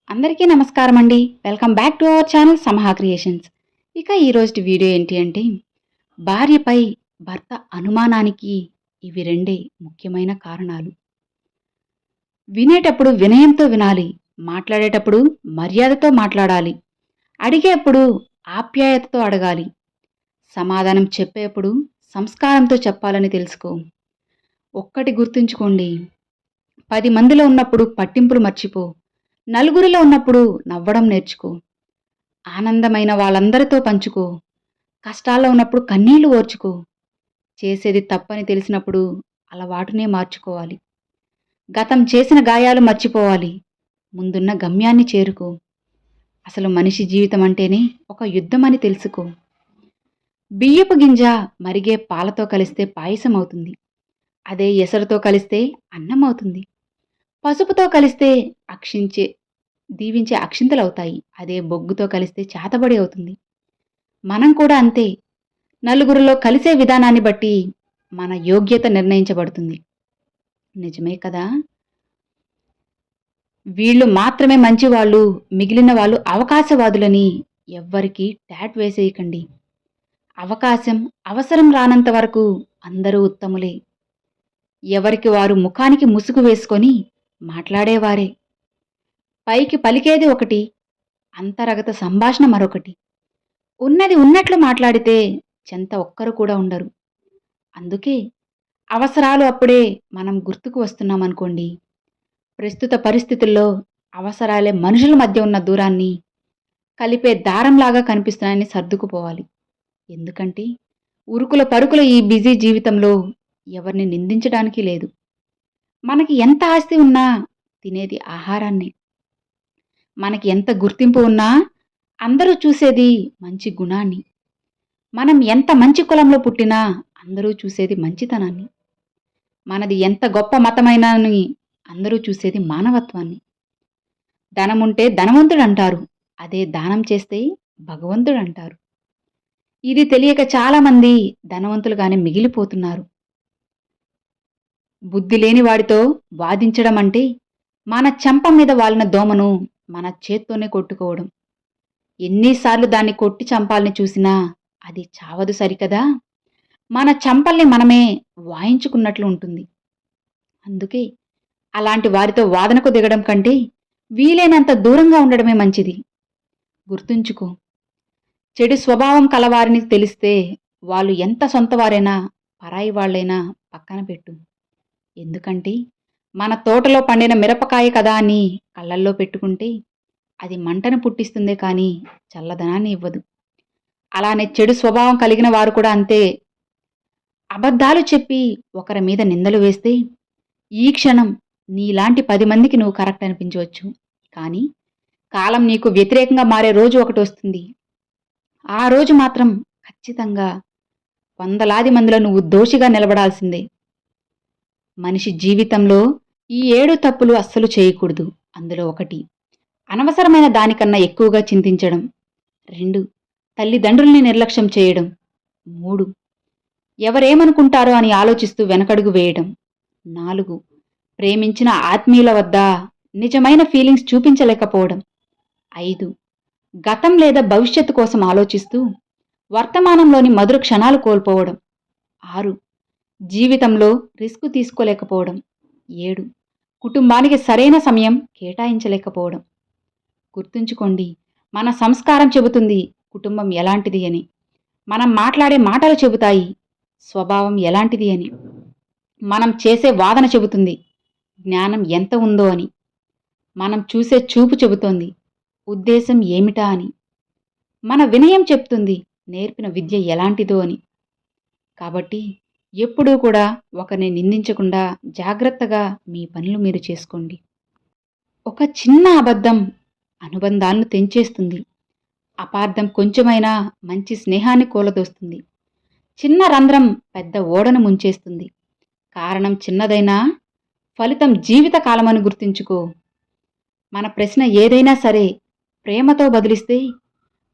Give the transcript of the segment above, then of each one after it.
అందరికీ నమస్కారం అండి. Welcome back to our channel Samaha creations. ఇక ఈరోజు వీడియో ఏంటి అంటే, భార్యపై భర్త అనుమానానికి ఇవి రెండే ముఖ్యమైన కారణాలు. వినేటప్పుడు వినయంతో వినాలి, మాట్లాడేటప్పుడు మర్యాదతో మాట్లాడాలి, అడిగేప్పుడు ఆప్యాయతతో అడగాలి, సమాధానం చెప్పేప్పుడు సంస్కారంతో చెప్పాలని తెలుసుకో. ఒక్కటి గుర్తుంచుకోండి, 10 మందిలో ఉన్నప్పుడు పట్టింపులు మర్చిపో, నలుగురిలో ఉన్నప్పుడు నవ్వడం నేర్చుకో, ఆనందమైన వాళ్ళందరితో పంచుకో, కష్టాల్లో ఉన్నప్పుడు కన్నీళ్లు ఓర్చుకో, చేసేది తప్పని తెలిసినప్పుడు అలవాటునే మార్చుకోవాలి, గతం చేసిన గాయాలు మర్చిపోవాలి, ముందున్న గమ్యాన్ని చేరుకో. అసలు మనిషి జీవితం అంటేనే ఒక యుద్ధమని తెలుసుకో. బియ్యపు గింజ మరిగే పాలతో కలిస్తే పాయసం అవుతుంది, అదే ఎసరుతో కలిస్తే అన్నం అవుతుంది. పసుపుతో కలిస్తే అక్షించే దీవించే అక్షింతలవుతాయి, అదే బొగ్గుతో కలిస్తే చేతబడి అవుతుంది. మనం కూడా అంతే, నలుగురిలో కలిసే విధానాన్ని బట్టి మన యోగ్యత నిర్ణయించబడుతుంది. నిజమే కదా? వీళ్ళు మాత్రమే మంచివాళ్ళు, మిగిలిన వాళ్ళు అవకాశవాదులని ఎవ్వరికీ ట్యాట్ వేసేయకండి. అవకాశం, అవసరం రానంత వరకు అందరూ ఉత్తములే. ఎవరికి వారు ముఖానికి ముసుగు వేసుకొని మాట్లాడేవారే. పైకి పలికేది ఒకటి, అంతరగత సంభాషణ మరొకటి. ఉన్నది ఉన్నట్లు మాట్లాడితే చెంత ఒక్కరు కూడా ఉండరు. అందుకే అవసరాలు అప్పుడే మనం గుర్తుకు వస్తున్నామనుకోండి, ప్రస్తుత పరిస్థితుల్లో అవసరాలే మనుషుల మధ్య ఉన్న దూరాన్ని కలిపే దారంలాగా కనిపిస్తున్నాయని సర్దుకుపోవాలి. ఎందుకంటే ఉరుకుల పరుకుల ఈ బిజీ జీవితంలో ఎవరిని నిందించడానికి లేదు. మనకి ఎంత ఆస్తి ఉన్నా తినేది ఆహారాన్ని, మనకి ఎంత గుర్తింపు ఉన్నా అందరూ చూసేది మంచి గుణాన్ని, మనం ఎంత మంచి కులంలో పుట్టినా అందరూ చూసేది మంచితనాన్ని, మనది ఎంత గొప్ప మతమైనా అందరూ చూసేది మానవత్వాన్ని. ధనముంటే ధనవంతుడంటారు, అదే దానం చేస్తే భగవంతుడంటారు. ఇది తెలియక చాలామంది ధనవంతులుగానే మిగిలిపోతున్నారు. బుద్ధి లేని వాడితో వాదించడం అంటే మన చెంప మీద వాలిన దోమను మన చేత్తోనే కొట్టుకోవడం. ఎన్నిసార్లు దాన్ని కొట్టి చంపాలని చూసినా అది చావదు సరికదా, మన చంపల్ని మనమే వాయించుకున్నట్లు ఉంటుంది. అందుకే అలాంటి వారితో వాదనకు దిగడం కంటే వీలైనంత దూరంగా ఉండడమే మంచిది. గుర్తుంచుకో, చెడు స్వభావం కలవారిని తెలిస్తే వాళ్ళు ఎంత సొంతవారైనా పరాయి వాళ్ళైనా పక్కన పెట్టు. ఎందుకంటే మన తోటలో పండిన మిరపకాయ కదా అని కళ్ళల్లో పెట్టుకుంటే అది మంటను పుట్టిస్తుందే కానీ చల్లదనాన్ని ఇవ్వదు. అలానే చెడు స్వభావం కలిగిన వారు కూడా అంతే. అబద్ధాలు చెప్పి ఒకరి మీద నిందలు వేస్తే ఈ క్షణం నీలాంటి 10 మందికి నువ్వు కరెక్ట్ అనిపించవచ్చు, కానీ కాలం నీకు వ్యతిరేకంగా మారే రోజు ఒకటి వస్తుంది. ఆ రోజు మాత్రం ఖచ్చితంగా వందలాది మందిలో నువ్వు దోషిగా నిలబడాల్సిందే. మనిషి జీవితంలో ఈ 7 తప్పులు అస్సలు చేయకూడదు. అందులో 1, అనవసరమైన దానికన్నా ఎక్కువగా చింతించడం. 2, తల్లిదండ్రుల్ని నిర్లక్ష్యం చేయడం. 3, ఎవరేమనుకుంటారో అని ఆలోచిస్తూ వెనకడుగు వేయడం. 4, ప్రేమించిన ఆత్మీయుల వద్ద నిజమైన ఫీలింగ్స్ చూపించలేకపోవడం. 5, గతం లేదా భవిష్యత్తు కోసం ఆలోచిస్తూ వర్తమానంలోని మధుర క్షణాలు కోల్పోవడం. 6, జీవితంలో రిస్క్ తీసుకోలేకపోవడం. 7, కుటుంబానికి సరైన సమయం కేటాయించలేకపోవడం. గుర్తుంచుకోండి, మన సంస్కారం చెబుతుంది కుటుంబం ఎలాంటిది అని, మనం మాట్లాడే మాటలు చెబుతాయి స్వభావం ఎలాంటిది అని, మనం చేసే వాదన చెబుతుంది జ్ఞానం ఎంత ఉందో అని, మనం చూసే చూపు చెబుతోంది ఉద్దేశం ఏమిటా అని, మన వినయం చెప్తుంది నేర్పిన విద్య ఎలాంటిదో అని. కాబట్టి ఎప్పుడూ కూడా ఒకరిని నిందించకుండా జాగ్రత్తగా మీ పనులు మీరు చేసుకోండి. ఒక చిన్న అబద్ధం అనుబంధాలను తెంచేస్తుంది. అపార్థం కొంచెమైనా మంచి స్నేహాన్ని కూలదోస్తుంది. చిన్న రంధ్రం పెద్ద ఓడను ముంచేస్తుంది. కారణం చిన్నదైనా ఫలితం జీవితకాలమని గుర్తుంచుకో. మన ప్రశ్న ఏదైనా సరే ప్రేమతో బదిలిస్తే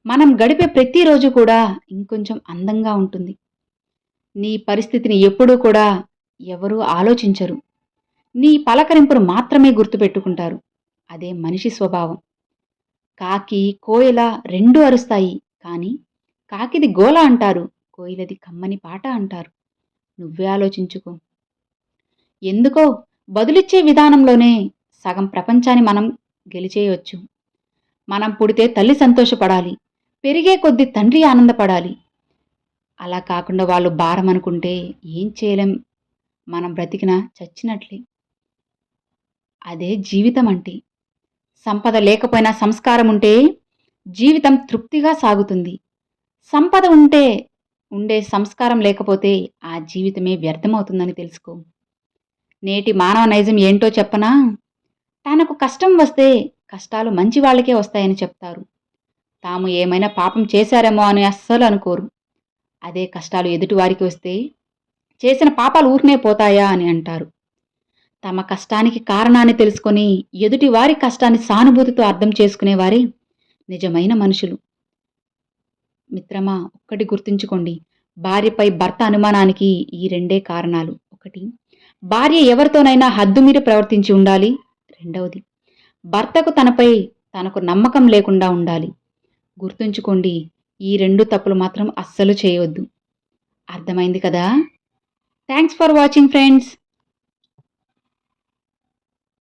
మనం గడిపే ప్రతిరోజు కూడా ఇంకొంచెం అందంగా ఉంటుంది. నీ పరిస్థితిని ఎప్పుడూ కూడా ఎవరూ ఆలోచించరు, నీ పలకరింపును మాత్రమే గుర్తుపెట్టుకుంటారు. అదే మనిషి స్వభావం. కాకి, కోయిల రెండూ అరుస్తాయి. కానీ కాకిది గోల అంటారు. కోయిలది కమ్మని పాట అంటారు. నువ్వే ఆలోచించుకో. ఎందుకో బదులిచ్చే విధానంలోనే సగం ప్రపంచాన్ని మనం గెలిచేయొచ్చు. మనం పుడితే తల్లి సంతోషపడాలి. పెరిగే కొద్దీ తండ్రి ఆనందపడాలి. అలా కాకుండా వాళ్ళు భారం అనుకుంటే ఏం చేయలేం. మనం బ్రతికినా చచ్చినట్లే. అదే జీవితం అంటే. సంపద లేకపోయినా సంస్కారం ఉంటే జీవితం తృప్తిగా సాగుతుంది. సంపద ఉండే సంస్కారం లేకపోతే ఆ జీవితమే వ్యర్థమవుతుందని తెలుసుకో. నేటి మానవ నైజం ఏంటో చెప్పనా? తనకు కష్టం వస్తే కష్టాలు మంచి వాళ్ళకే వస్తాయని చెప్తారు. తాము ఏమైనా పాపం చేశారేమో అని అస్సలు అనుకోరు. అదే కష్టాలు ఎదుటివారికి వస్తే చేసిన పాపాలు ఊరినే పోతాయా అని అంటారు. తమ కష్టానికి కారణాన్ని తెలుసుకొని ఎదుటివారి కష్టాన్ని సానుభూతితో అర్థం చేసుకునేవారే నిజమైన మనుషులు. మిత్రమా, ఒక్కటి గుర్తుంచుకోండి. భార్యపై భర్త అనుమానానికి ఈ రెండే కారణాలు. ఒకటి, భార్య ఎవరితోనైనా హద్దుమీరి ప్రవర్తించి ఉండాలి. రెండవది, భర్తకు తనకు నమ్మకం లేకుండా ఉండాలి. గుర్తుంచుకోండి, ఈ రెండు తప్పులు మాత్రం అస్సలు చేయవద్దు. అర్థమైంది కదా? Thanks for watching friends.